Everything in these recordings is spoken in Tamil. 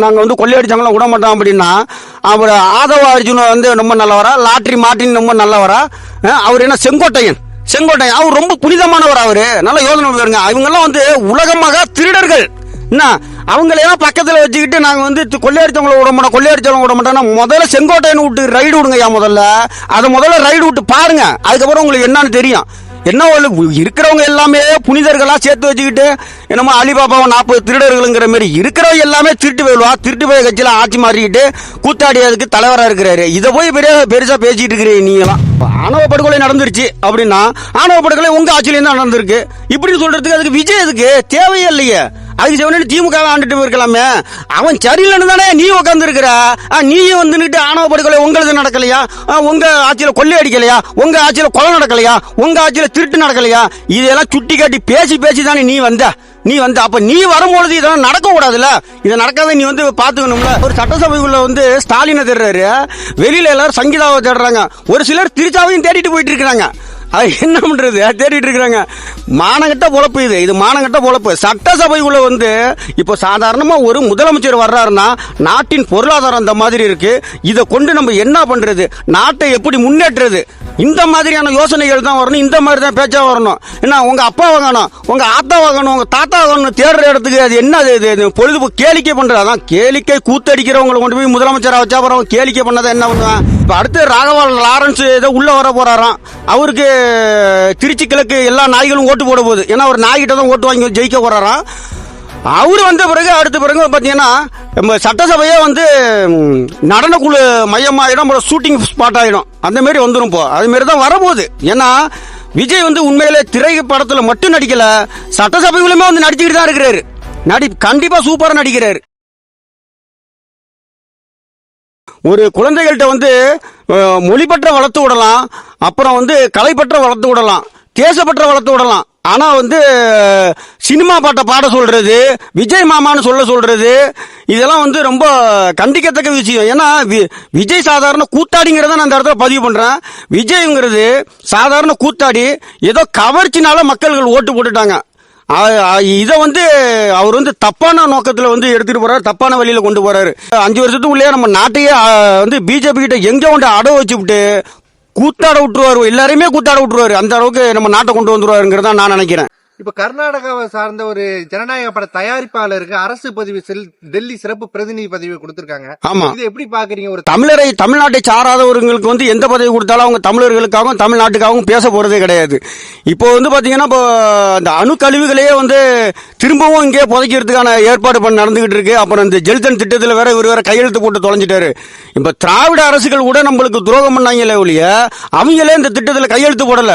நாங்கள் வந்து கொள்ளையடிச்சாங்களாம் விட மாட்டோம் அப்படின்னா, அவர் ஆதவ அர்ஜுன் வந்து ரொம்ப நல்லவரா, லாட்ரி மார்ட்டின் ரொம்ப நல்லவரா, அவர் என்ன செங்கோட்டையன் அவர் ரொம்ப புனிதமானவர். அவரு நல்ல யோசனை பாருங்க. இவங்கெல்லாம் வந்து உலகமாக திருடர்கள். என்ன அவங்களையெல்லாம் பக்கத்தில் வச்சுக்கிட்டு நாங்கள் வந்து கொள்ளையடிச்சவங்களை விட மாட்டோம்னா முதல்ல செங்கோட்டையன் விட்டு ரைடு விடுங்க. முதல்ல ரைடு விட்டு பாருங்க. அதுக்கப்புறம் உங்களுக்கு என்னன்னு தெரியும். என்ன இருக்கிறவங்க எல்லாமே புனிதர்களா சேர்த்து வச்சுக்கிட்டு என்னமோ அலிபாபாவை 40 திருடர்கள்ங்கிற மாதிரி இருக்கிறவங்க எல்லாமே திருட்டு போய் கட்சியில ஆட்சி மாறிக்கிட்டு கூத்தாடியதுக்கு தலைவரா இருக்கிறாரு. இதை போய் பெருசா பேசிட்டு இருக்கிறீங்க. நீங்களாம் ஆணவ படுகொலை நடந்துருச்சு அப்படின்னா ஆணவ படுகொலை உங்க ஆட்சியில தான் நடந்திருக்கு இப்படி சொல்றதுக்கு அதுக்கு விஜய் எதுக்கு? தேவையே இல்லையே. அதுக்கு செவனு திமுக ஆண்டுட்டு போயிருக்கலாமே. அவன் சரியில்லைன்னு தானே நீ உட்கார்ந்து இருக்கிற. நீயும் வந்துட்டு ஆணவ படுகொலை உங்களுக்கு நடக்கலையா? உங்க ஆட்சியில கொள்ளை அடிக்கலையா? உங்க ஆட்சியில கொலை நடக்கலையா? உங்க ஆட்சியில திருட்டு நடக்கலையா? இதெல்லாம் சுட்டி காட்டி பேசி தானே நீ வந்த. அப்ப நீ வரும்பொழுது இதெல்லாம் நடக்க கூடாதுல்ல. இதை நடக்காத நீ வந்து பாத்துக்கணும்ல. ஒரு சட்டசபைக்குள்ள வந்து ஸ்டாலினை தேடுறாரு, வெளியில எல்லாரும் சங்கீதாவை தேடுறாங்க, ஒரு சிலர் திருச்சாவையும் தேடிட்டு போயிட்டு இருக்கிறாங்க. அது என்ன பண்றது? தேடிட்டு இருக்கிறாங்க. மானகட்ட பொழப்பு இது மானகட்ட பொழப்பு. சட்டசபைக்குள்ள வந்து இப்போ சாதாரணமா ஒரு முதலமைச்சர் வர்றாருன்னா நாட்டின் பொருளாதாரம் அந்த மாதிரி இருக்கு. இதை கொண்டு நம்ம என்ன பண்றது? நாட்டை எப்படி முன்னேற்றது? இந்த மாதிரியான யோசனைகள் தான் வரணும். இந்த மாதிரி தான் பேச்சா வரணும். என்ன உங்க அப்பா வாங்கணும், உங்க ஆத்தா வாங்கணும், உங்க தாத்தா வாங்கணும் தேடுற இடத்துக்கு அது என்ன பொழுதுபோக்கு கேளிக்கை பண்றது? அதான் கேளிக்கை கூத்தடிக்கிறவங்களை கொண்டு போய் முதலமைச்சரா வச்சா அப்புறம் கேளிக்கை பண்ணதை என்ன பண்ணுவேன்? இப்ப அடுத்து ராகவா லாரன்ஸ் ஏதோ உள்ள வர போறாராம். அவருக்கு திருச்சி கிழக்கு எல்லா நாய்களும் ஓட்டு போட போகுது. ஏன்னா ஒரு நாய்கிட்ட தான் ஓட்டு வாங்கி ஜெயிக்க போறாராம். அவரு வந்த பிறகு அடுத்த பிறகு பாத்தீங்கன்னா நம்ம சட்டசபையே வந்து நடனக்குழு மையமாயிடும், ஷூட்டிங் ஸ்பாட் ஆயிடும். அந்த மாதிரி வந்துடும். இப்போ அது மாதிரி தான் வரப்போகுது. ஏன்னா விஜய் வந்து உண்மையிலே திரை படத்துல மட்டும் நடிக்கல, சட்டசபைகளுமே வந்து நடிச்சுக்கிட்டு தான் இருக்கிறாரு. கண்டிப்பா சூப்பரா நடிக்கிறாரு. ஒரு குழந்தைகள்கிட்ட வந்து மொழிப்பற்ற வளர்த்து விடலாம், அப்புறம் வந்து கலைப்பற்ற வளர்த்து விடலாம், தேசப்பற்ற வளர்த்து விடலாம். ஆனா வந்து சினிமா பாட்டை பாட சொல்றது, விஜய் மாமான்னு சொல்றது, இதெல்லாம் வந்து ரொம்ப கண்டிக்கத்தக்க விஷயம். ஏன்னா விஜய் சாதாரண கூத்தாடிங்கிறத நான் அந்த இடத்துல பதிவு பண்றேன். விஜய்ங்கிறது சாதாரண கூத்தாடி, ஏதோ கவர்ச்சினால மக்கள்கள் ஓட்டு போட்டுட்டாங்க. இதை வந்து அவர் வந்து தப்பான நோக்கத்தில் வந்து எடுத்துட்டு போறாரு, தப்பான வழியில கொண்டு போறாரு. 5 வருஷத்துக்குள்ளேயே நம்ம நாட்டையே வந்து பிஜேபி கிட்ட எங்க கொண்டு அடை வச்சு விட்டு கூத்தாட விட்டுருவாரு, எல்லாரையுமே கூத்தாட விட்டுருவாரு. அந்த அளவுக்கு நம்ம நாட்டை கொண்டு வந்துருவாருங்கிறத நான் நினைக்கிறேன். இப்ப கர்நாடகாவை சார்ந்த ஒரு ஜனநாயக பட தயாரிப்பாளருக்கு அரசு பதிவு டெல்லி சிறப்பு பிரதிநிதி பதவி கொடுத்திருக்காங்க. ஆமா, இது எப்படி பாக்குறீங்க? ஒரு தமிழ்நாட்டை சாராதவர்களுக்கு வந்து எந்த பதவி கொடுத்தாலும் அவங்க தமிழர்களுக்காகவும் தமிழ்நாட்டுக்காகவும் பேச போறதே கிடையாது. இப்போ வந்து பாத்தீங்கன்னா இப்போ அந்த அணு கழிவுகளையே வந்து திரும்பவும் இங்கே புதைக்கிறதுக்கான ஏற்பாடு நடந்துகிட்டு இருக்கு. அப்புறம் இந்த ஜல்தன் திட்டத்தில் இவர் வேற கையெழுத்து போட்டு தொலைஞ்சிட்டாரு. இப்ப திராவிட அரசுகள் கூட நம்மளுக்கு துரோகம் பண்ணாங்களே ஒழிய அவங்களே இந்த திட்டத்தில் கையெழுத்து போடல.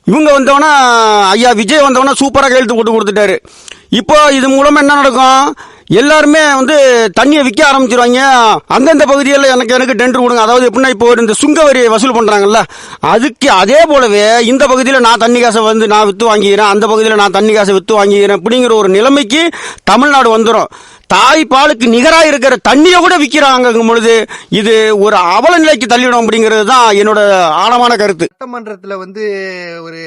இவங்க வந்தவனா ஐயா விஜய் வந்தவனா சூப்பரா கையெழுத்து போட்டு கொடுத்துட்டாரு. இப்போ இது மூலமா என்ன நடக்கும்? எல்லாருமே வந்து தண்ணியை விற்க ஆரம்பிச்சிருவாங்க. அந்தந்த பகுதியில் எனக்கு டெண்டர் கொடுங்க. அதாவது எப்படின்னா இப்போ இந்த சுங்க வரியை வசூல் பண்றாங்கல்ல, அதுக்கு அதே போலவே இந்த பகுதியில் நான் தண்ணி காசை வந்து நான் வித்து வாங்கிக்கிறேன், அந்த பகுதியில் நான் தண்ணி காசை வித்து வாங்கிக்கிறேன் அப்படிங்கிற ஒரு நிலைமைக்கு தமிழ்நாடு வந்துடும். தாய் பாலுக்கு நிகராக இருக்கிற தண்ணியை கூட விற்கிறாங்க பொழுது இது ஒரு அவல நிலைக்கு தள்ளிடும் அப்படிங்கிறது தான் என்னோட ஆழமான கருத்து. சட்டமன்றத்தில் வந்து ஒரு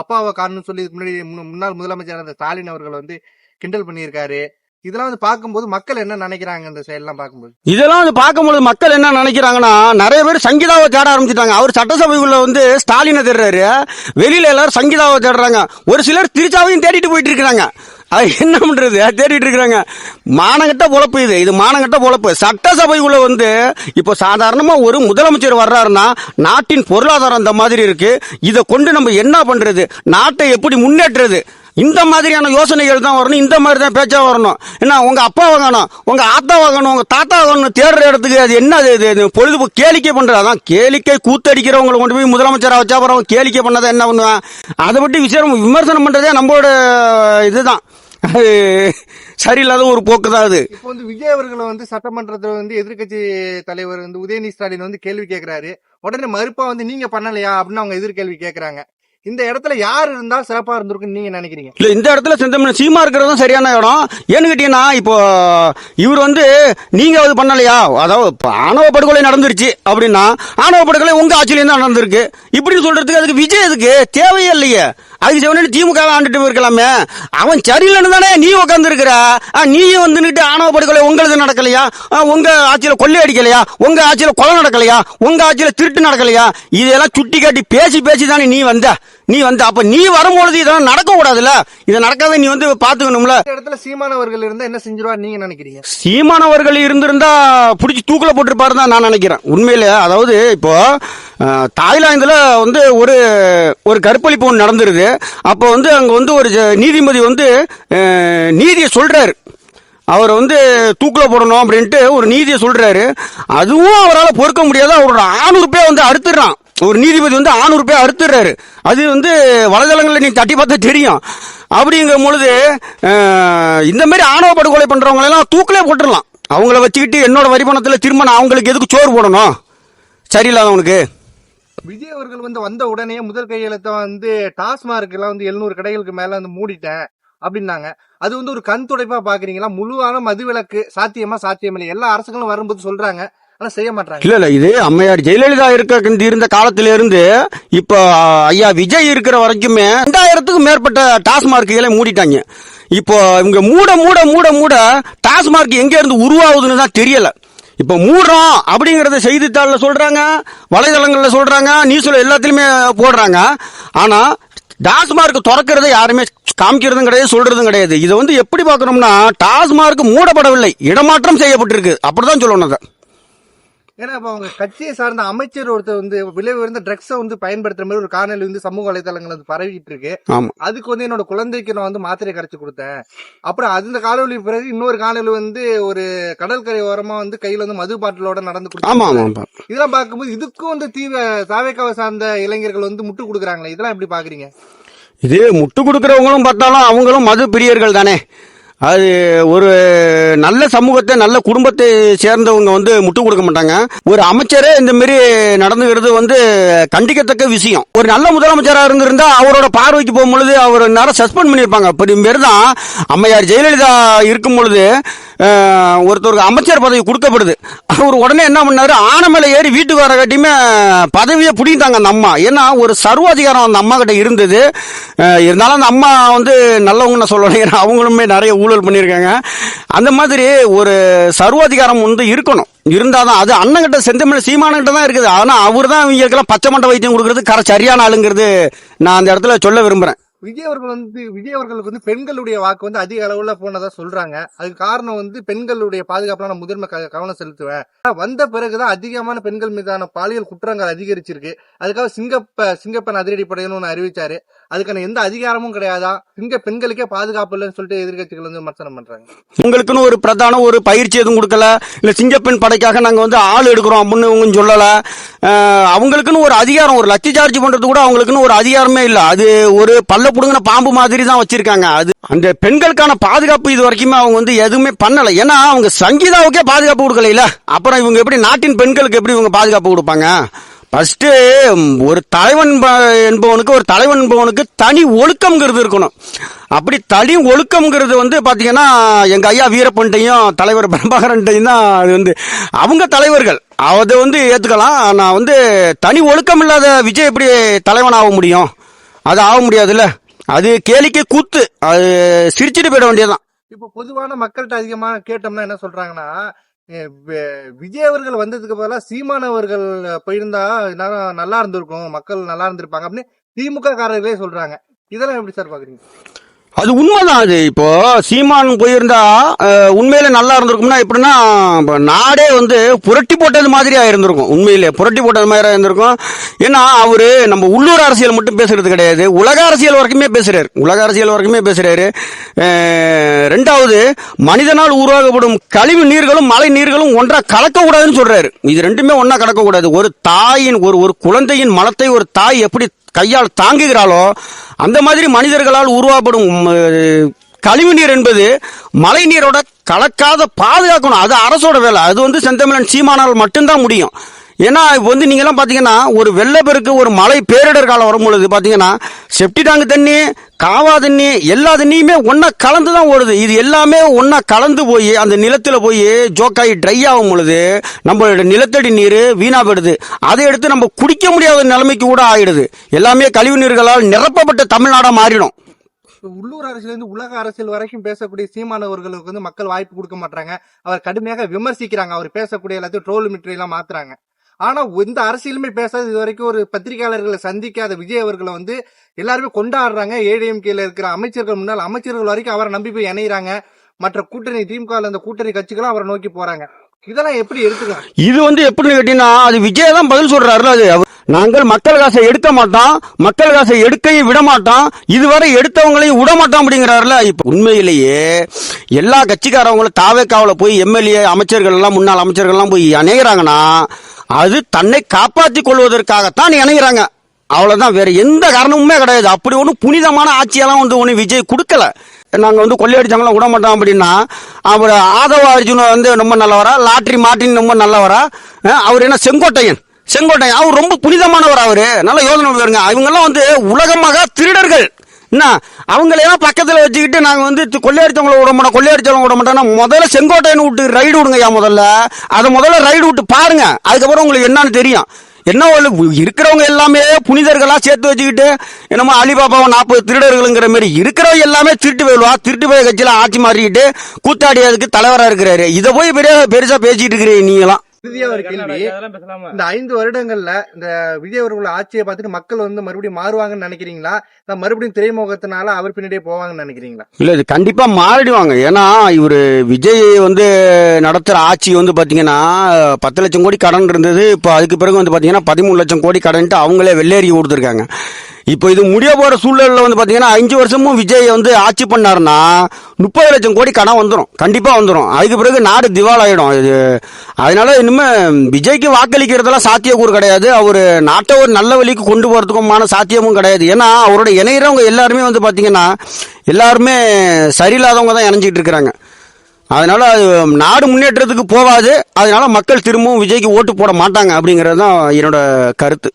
அப்பாவை காரணம் சொல்லி முன்னாள் முதலமைச்சர் ஸ்டாலின் அவர்கள் வந்து கிண்டல் பண்ணியிருக்காரு. இதெல்லாம் வந்து பார்க்கும்போது மக்கள் என்ன நினைக்கிறாங்க? இந்த செயல்லாம் பார்க்கும்போது இதெல்லாம் வந்து பார்க்கும்போது மக்கள் என்ன நினைக்கிறாங்கன்னா, நிறைய பேர் சங்கீதாவை தேட ஆரம்பிச்சுட்டாங்க. அவர் சட்டசபைக்குள்ள வந்து ஸ்டாலினை தேடுறாரு, வெளியில எல்லாரும் சங்கீதாவை தேடுறாங்க, ஒரு சிலர் திருச்சாவையும் தேடிட்டு போயிட்டு இருக்கிறாங்க. அது என்ன பண்றது? தேடிட்டு இருக்கிறாங்க. மானகட்ட பொழப்பு இது மானகட்ட பொழப்பு. சட்டசபைக்குள்ள வந்து இப்போ சாதாரணமா ஒரு முதலமைச்சர் வர்றாருன்னா நாட்டின் பொருளாதாரம் அந்த மாதிரி இருக்கு. இதை கொண்டு நம்ம என்ன பண்றது? நாட்டை எப்படி முன்னேற்றது? இந்த மாதிரியான யோசனைகள் தான் வரணும். இந்த மாதிரி தான் பேச்சா வரணும். என்ன உங்க அப்பா வாங்கணும், உங்க ஆத்தா வாங்கணும், உங்க தாத்தா வாங்கணும் தேடுற இடத்துக்கு அது என்ன பொழுதுபோக்கு கேளிக்கை பண்றது? அதான் கேளிக்கை கூத்தடிக்கிறவங்களை கொண்டு போய் முதலமைச்சரா வச்சா அப்புறம் கேளிக்கை பண்ணதை என்ன பண்ணுவேன்? அதை பற்றி விமர்சனம் பண்றதே நம்மளோட இதுதான். சரியில்லாத ஒரு போக்கு தான் அது. இப்போ வந்து விஜய் அவர்களை வந்து சட்டமன்றத்தில் வந்து எதிர்கட்சி தலைவர் வந்து உதயநிதி ஸ்டாலின் வந்து கேள்வி கேட்கிறாரு. உடனே மறுப்பா வந்து நீங்க பண்ணலையா அப்படின்னு அவங்க எதிர்கேள்வி கேட்கறாங்க. இந்த இடத்துல யார் இருந்தா சிறப்பா இருந்திருக்குன்னு நீங்க நினைக்கிறீங்க? இல்ல, இந்த இடத்துல செந்தமிழ் சீமா இருக்கிறது சரியான இடம். ஏன்னு கேட்டீங்கன்னா, இப்போ இவர் வந்து நீங்க அது பண்ணலையா, அதாவது ஆணவ படுகொலை நடந்துருச்சு அப்படின்னா ஆணவ படுகொலை உங்க ஆட்சியில தான் நடந்திருக்கு இப்படின்னு சொல்றதுக்கு அதுக்கு விஜய் எதுக்கு? தேவையே இல்லையே. அதுக்கு சிவனே திமுக ஆண்டுட்டு போயிருக்கலாமே. அவன் சரியில்லைன்னு தானே நீ உட்கார்ந்து இருக்கிற. நீயும் வந்துட்டு ஆணவ படுகொலை உங்களுக்கு நடக்கலையா? உங்க ஆட்சியில கொள்ளை அடிக்கலையா? உங்க ஆட்சியில கொலை நடக்கலையா? உங்க ஆட்சியில திருட்டு நடக்கலையா? இதெல்லாம் சுட்டி காட்டி பேசி பேசி தானே நீ வந்த அப்ப நீ வரும்பொழுது இதெல்லாம் நடக்க கூடாதுல்ல. இதை நடக்காத நீ வந்து பாத்துக்கணும்ல. இந்த இடத்துல சீமானவர்கள் இருந்தா என்ன செஞ்சிருவார் நீங்க நினைக்கிறீங்க? சீமானவர்கள் இருந்திருந்தா புடிச்சு தூக்கில போட்டிருப்பாரு தான் நான் நினைக்கிறேன் உண்மையில. அதாவது இப்போ தாய்லாந்துல வந்து ஒரு கற்பழிப்பு ஒன்று நடந்துருது. அப்போ வந்து அங்க வந்து ஒரு நீதிபதி வந்து நீதியை சொல்றாரு. அவர் வந்து தூக்கில போடணும் அப்படின்ட்டு ஒரு நீதியை சொல்றாரு. அதுவும் அவரால் பொறுக்க முடியாத அவரோட 600 பேர் வந்து அறுத்துறான். ஒரு நீதிபதி வந்து 600 பேர் அறுத்துறாரு. அது வந்து வலைதளங்களில் நீ தட்டி பார்த்தா தெரியும். அப்படிங்கும் பொழுது இந்த மாதிரி ஆணவ படுகொலை பண்றவங்க எல்லாம் தூக்கிலே போட்டுடலாம். அவங்கள வச்சுக்கிட்டு என்னோட வரி பணத்தில் திரும்ப நான் அவங்களுக்கு எதுக்கு சோறு போடணும்? சரியில்லாதவனுக்கு. விஜய் அவர்கள் வந்து வந்த உடனே முதல் கையெழுத்த வந்து டாஸ்மார்க் எல்லாம் வந்து 700 கடைகளுக்கு மேல வந்து மூடிட்டேன் அப்படின்னாங்க. அது வந்து ஒரு கண் துடைப்பா பாக்குறீங்களா? முழுவான மதுவிலக்கு சாத்தியமில்லை எல்லா அரசுகளும் வரும்போது சொல்றாங்க, ஆனா செய்ய மாட்டாங்க. இல்ல இது அம்மையார் ஜெயலலிதா இருந்த காலத்தில இருந்து இப்ப ஐயா விஜய் இருக்கிற வரைக்குமே 2000க்கும் மேற்பட்ட டாஸ்மார்க்குகளை மூடிட்டாங்க. இப்போ இவங்க மூட டாஸ்மார்க் எங்க இருந்து உருவாகுதுன்னு தான் தெரியல. இப்ப மூடுறோம் அப்படிங்கறத செய்தித்தாள்ல சொல்றாங்க, வலைதளங்கள்ல சொல்றாங்க, நியூஸ்ல எல்லாத்திலுமே போடுறாங்க. ஆனா டாஸ்மார்க் திறக்கிறத யாருமே காமிக்கிறதும் கிடையாது, சொல்றதும் கிடையாது. இதை வந்து எப்படி பார்க்கணும்னா டாஸ்மார்க் மூடப்படவில்லை, இடமாற்றம் செய்யப்பட்டிருக்கு அப்படிதான் சொல்லணும் அதை. ஏன்னா இப்ப அவங்க கட்சியை சார்ந்த அமைச்சர் ஒருத்தர் வந்து விலை உயர்ந்த ட்ரக்ஸை வந்து பயன்படுத்துற மாதிரி ஒரு காணொலி வந்து சமூக வலைதளங்கள் வந்து பரவிட்டு இருக்கு. அதுக்கு வந்து என்னோட குழந்தைக்கு நான் வந்து மாத்திரை கரைச்சு கொடுத்தேன். அப்புறம் அந்த காணொலி பிறகு இன்னொரு காணொலி வந்து ஒரு கடற்கரை ஓரமா வந்து கையில வந்து மது பாட்டிலோட நடந்து கொடுத்தாங்க. இதெல்லாம் பார்க்கும்போது இதுக்கும் வந்து தாவேக்காவை சார்ந்த இளைஞர்கள் வந்து முட்டு கொடுக்குறாங்களே, இதெல்லாம் எப்படி பாக்குறீங்க? இது முட்டு கொடுக்கறவங்களும் பார்த்தாலும் அவங்களும் மது பிரியர்கள் தானே. அது ஒரு நல்ல சமூகத்தை நல்ல குடும்பத்தை சேர்ந்தவங்க வந்து முட்டு கொடுக்க மாட்டாங்க. ஒரு அமைச்சரே இந்த மாதிரி நடந்துகிறது வந்து கண்டிக்கத்தக்க விஷயம். ஒரு நல்ல முதலமைச்சராக இருந்திருந்தா அவரோட பார்வைக்கு போகும் பொழுது அவர் நேரம் சஸ்பெண்ட் பண்ணியிருப்பாங்க. அப்படி மாரி தான் அம்மையார் ஜெயலலிதா இருக்கும் பொழுது ஒருத்தருக்கு அமைச்சர் பதவி கொடுக்கப்படுது. அவர் உடனே என்ன பண்ணாரு, ஆனை மேல ஏறி வீட்டுக்கு வர கட்டியுமே பதவியை பிடித்தாங்க அந்த அம்மா. ஏன்னா ஒரு சர்வாதிகாரம் அந்த அம்மா கிட்ட இருந்தது. இருந்தாலும் அந்த அம்மா வந்து நல்லவங்கன்னு சொல்லணும், ஏன்னா அவங்களுமே நிறைய ஊழல் பண்ணியிருக்காங்க. அந்த மாதிரி ஒரு சர்வாதிகாரம் வந்து இருக்கணும். இருந்தாதான் அது அண்ணன் கிட்ட செந்தமிழ் சீமான கிட்ட தான் இருக்குது. ஆனா அவர் தான் இவங்களுக்கெல்லாம் பச்சை மண்டை வைத்தியம் கொடுக்கறது சரியான ஆளுங்கிறது நான் அந்த இடத்துல சொல்ல விரும்புறேன். விஜய் அவர்களுக்கு வந்து பெண்களுடைய வாக்கு வந்து அதிக அளவுல போனதா சொல்றாங்க. அதுக்கு காரணம் வந்து பெண்களுடைய பாதுகாப்புல நான் முதன்மை கவனம் செலுத்துவேன். வந்த பிறகுதான் அதிகமான பெண்கள் மீதான பாலியல் குற்றங்கள் அதிகரிச்சிருக்கு. அதுக்காக சிங்கப்பெண் அதிரடிப்படைன்னு ஒன்று அறிவிச்சாரு. அதுக்கான எந்த அதிகாரமும் கிடையாதா, பெண்களுக்கே பாதுகாப்பு இல்லைன்னு சொல்லிட்டு எதிர்கட்சிகள் வந்து விமர்சனம் பண்றாங்க. உங்களுக்குன்னு ஒரு பிரதான ஒரு பயிற்சி எதுவும் கொடுக்கல, இல்ல சிங்கப்பெண் படைக்காக நாங்க வந்து ஆள் எடுக்கிறோம் அப்படின்னு இவங்க சொல்லல. அவங்களுக்குன்னு ஒரு அதிகாரம், ஒரு லட்ச சார்ஜ் பண்றது கூட அவங்களுக்குன்னு ஒரு அதிகாரமே இல்ல. அது ஒரு பல்ல புடுங்கின பாம்பு மாதிரி தான் வச்சிருக்காங்க. அது அந்த பெண்களுக்கான பாதுகாப்பு இது வரைக்குமே அவங்க வந்து எதுவுமே பண்ணல. ஏன்னா அவங்க சங்கீதாவுக்கே பாதுகாப்பு கொடுக்கல. அப்புறம் இவங்க எப்படி நாட்டின் பெண்களுக்கு எப்படி இவங்க பாதுகாப்பு கொடுப்பாங்க? ஃபர்ஸ்ட் ஒரு தலைவன் என்பவனுக்கு தனி ஒழுக்கம்ங்கிறது இருக்கணும். அப்படி தனி ஒழுக்கம்ங்கிறது வந்து பாத்தீங்கன்னா எங்க ஐயா வீரப்பன்ட்டையும் தலைவர் பிரபாகரன்ட்டையும் தான் அது வந்து அவங்க தலைவர்கள். அதை வந்து ஏத்துக்கலாம். நான் வந்து தனி ஒழுக்கம் இல்லாத விஜய் எப்படி தலைவன் ஆக முடியும்? அது ஆக முடியாதுல்ல. அது கேளிக்கை கூத்து. அது சிரிச்சுட்டு போயிட வேண்டியதுதான். இப்போ பொதுவான மக்கள்கிட்ட அதிகமா கேட்டோம்னா என்ன சொல்றாங்கன்னா, விஜய் அவர்கள் வந்ததுக்கு பதிலா சீமானவர்கள் போயிருந்தா நல்லா இருந்திருக்கும், மக்கள் நல்லா இருந்திருப்பாங்க அப்படின்னு திமுக காரர்களே சொல்றாங்க. இதெல்லாம் எப்படி சார் பாக்குறீங்க? அது உண்மைதான். அது இப்போ சீமான் போயிருந்தா உண்மையில நல்லா இருந்திருக்கும்னா எப்படின்னா நாடே வந்து புரட்டி போட்டது மாதிரி ஆயிருந்திருக்கும். உண்மையிலே புரட்டி போட்டது மாதிரி ஆயிருந்திருக்கும். ஏன்னா அவரு நம்ம உள்ளூர் அரசியல் மட்டும் பேசுறது கிடையாது, உலக அரசியல் வரைக்குமே பேசுறாரு. ரெண்டாவது, மனிதனால் உருவாக்கப்படும் கழிவு நீர்களும் மழை நீர்களும் ஒன்றா கலக்கக்கூடாதுன்னு சொல்றாரு. இது ரெண்டுமே ஒன்னா கலக்கக்கூடாது. ஒரு தாயின் ஒரு குழந்தையின் மலத்தை ஒரு தாய் எப்படி கையால் தாங்குகிறாளோ அந்த மாதிரி மனிதர்களால் உருவாக்கப்படும் கழிவு நீர் என்பது மழை நீரோட கலக்காத பாதுகாக்கணும். அது அரசோட வேலை. அது வந்து செந்தமிழன் சீமானால் மட்டும்தான் முடியும். ஏன்னா இப்போ வந்து நீங்க எல்லாம் பாத்தீங்கன்னா ஒரு வெள்ளப்பெருக்கு ஒரு மழை பேரிடர் காலம் வரும் பொழுது பாத்தீங்கன்னா செப்டி டேங்க் தண்ணி காவா தண்ணி எல்லா தண்ணியுமே ஒன்னா கலந்து தான் ஓடுது. இது எல்லாமே ஒன்னா கலந்து போய் அந்த நிலத்துல போய் ஜோக்காயி ட்ரை ஆகும் பொழுது நம்மளோட நிலத்தடி நீர் வீணா போயிடுது. அதை எடுத்து நம்ம குடிக்க முடியாத நிலைமைக்கு கூட ஆயிடுது. எல்லாமே கழிவு நீர்களால் நிரப்பப்பட்ட தமிழ்நாடா மாறிடும். உள்ளூர் அரசியல இருந்து உலக அரசியல் வரைக்கும் பேசக்கூடிய சீமானவர்களுக்கு வந்து மக்கள் வாய்ப்பு கொடுக்க மாட்டாங்க. அவர் கடுமையாக விமர்சிக்கிறாங்க. அவர் பேசக்கூடிய எல்லாத்தையும் ட்ரோல் மிட்டரி எல்லாம் மாத்துறாங்க. ஆனா எந்த அரசியலுமே பேசாத இது வரைக்கும் ஒரு பத்திரிகையாளர்களை சந்திக்காத விஜய் அவர்களை வந்து எல்லாருமே கொண்டாடுறாங்க. ஏடிஎம்கேல இருக்கிற அமைச்சர்கள் முன்னாள் அமைச்சர்கள் வரைக்கும் அவரை நம்பி போய் இணைகிறாங்க. மற்ற கூட்டணி திமுக அந்த கூட்டணி கட்சிகளும் அவரை நோக்கி போறாங்க. இதெல்லாம் எப்படி எடுத்துக்கலாம்? இது வந்து எப்படின்னு கேட்டீங்கன்னா அது விஜய் தான் பதில் சொல்றாருல. அது நாங்கள் மக்கள் காசை எடுக்க மாட்டோம், மக்கள் காசை எடுக்கையும் விட மாட்டோம், இதுவரை எடுத்தவங்களையும் விட மாட்டோம் அப்படிங்கிறாருல. இப்ப உண்மையிலேயே எல்லா கட்சிக்காரவங்களும் தாவேக்காவில போய் எம்எல்ஏ அமைச்சர்கள் எல்லாம் முன்னாள் அமைச்சர்கள் எல்லாம் போய் இணைகிறாங்கன்னா அது தன்னை காப்பாற்றிக் கொள்வதற்காகத்தான் இணைகிறாங்க. அவ்வளவுதான், வேற எந்த காரணமுமே கிடையாது. அப்படி ஒன்றும் புனிதமான ஆட்சியெல்லாம் வந்து ஒன்று விஜய் கொடுக்கல. நாங்க வந்து கொள்ளையடிச்சாங்களாம் விட மாட்டோம் அப்படின்னா அவர் ஆதவ அர்ஜுன் வந்து ரொம்ப நல்லவரா, லாட்ரி மார்ட்டின் ரொம்ப நல்லவரா, அவர் என்ன செங்கோட்டையன் அவர் ரொம்ப புனிதமானவர். அவரு நல்ல யோசனை பாருங்க. இவங்க எல்லாம் வந்து உலகமாக திருடர்கள். என்ன அவங்களெல்லாம் பக்கத்துல வச்சுக்கிட்டு நாங்க வந்து கொள்ளையடிச்சவங்களை விட மாட்டோம், கொள்ளையடிச்சவங்க விட மாட்டோம்னா முதல்ல செங்கோட்டையன் விட்டு ரைடு விடுங்க. முதல்ல அதை முதல்ல ரைடு விட்டு பாருங்க. அதுக்கப்புறம் உங்களுக்கு என்னன்னு தெரியும். என்ன இருக்கிறவங்க எல்லாமே புனிதர்களா சேர்த்து வச்சுக்கிட்டு என்னமோ அலிபாபாவை 40 திருடர்களுங்கிற மாதிரி இருக்கிறவங்க எல்லாமே திருட்டு போயிடுவா. திருட்டு போய் கட்சியில ஆட்சி மாறிக்கிட்டு கூத்தாடியதுக்கு தலைவரா இருக்கிறாரு. இதை போய் பெருசா பேசிட்டு இருக்கிறீங்க நீங்களாம். இறுதியா ஒரு கேள்வி, இந்த 5 வருடங்கள்ல இந்த விஜய் அவர்கள் ஆட்சியை பார்த்துட்டு மக்கள் வந்து மறுபடியும் மாறுவாங்கன்னு நினைக்கிறீங்களா? மறுபடியும் திரைமுகத்தினால அவர் பின்னாடியே போவாங்கன்னு நினைக்கிறீங்களா? இல்ல, இது கண்டிப்பா மாறிடுவாங்க. ஏன்னா இவரு விஜய் வந்து நடத்துற ஆட்சி வந்து பாத்தீங்கன்னா 10 லட்சம் கோடி கடன் இருந்தது. இப்போ அதுக்கு பிறகு வந்து பாத்தீங்கன்னா 13 லட்சம் கோடி கடன்ட்டு அவங்களே வெள்ளேறி கொடுத்துருக்காங்க. இப்போ இது முடிய போற சூழல்ல வந்து பாத்தீங்கன்னா 5 வருஷமும் விஜய் வந்து ஆட்சி பண்ணாருன்னா 30 லட்சம் கோடி கடன் வந்துடும், கண்டிப்பா வந்துடும். அதுக்கு பிறகு நாடு திவால் ஆயிடும். இது அதனால இனிமே விஜய்க்கு வாக்களிக்கிறதெல்லாம் சாத்தியக்கூறு கிடையாது. அவரு நாட்டை ஒரு நல்ல வழிக்கு கொண்டு போறதுக்குமான சாத்தியமும் கிடையாது. ஏன்னா அவரோட இணைகிறவங்க எல்லாருமே வந்து பாத்தீங்கன்னா எல்லாருமே சரியில்லாதவங்க தான் இணைஞ்சிட்டு இருக்கிறாங்க. அதனால அது நாடு முன்னேற்றத்துக்கு போகாது. அதனால மக்கள் திரும்பவும் விஜய்க்கு ஓட்டு போட மாட்டாங்க அப்படிங்கிறது தான் என்னோட கருத்து.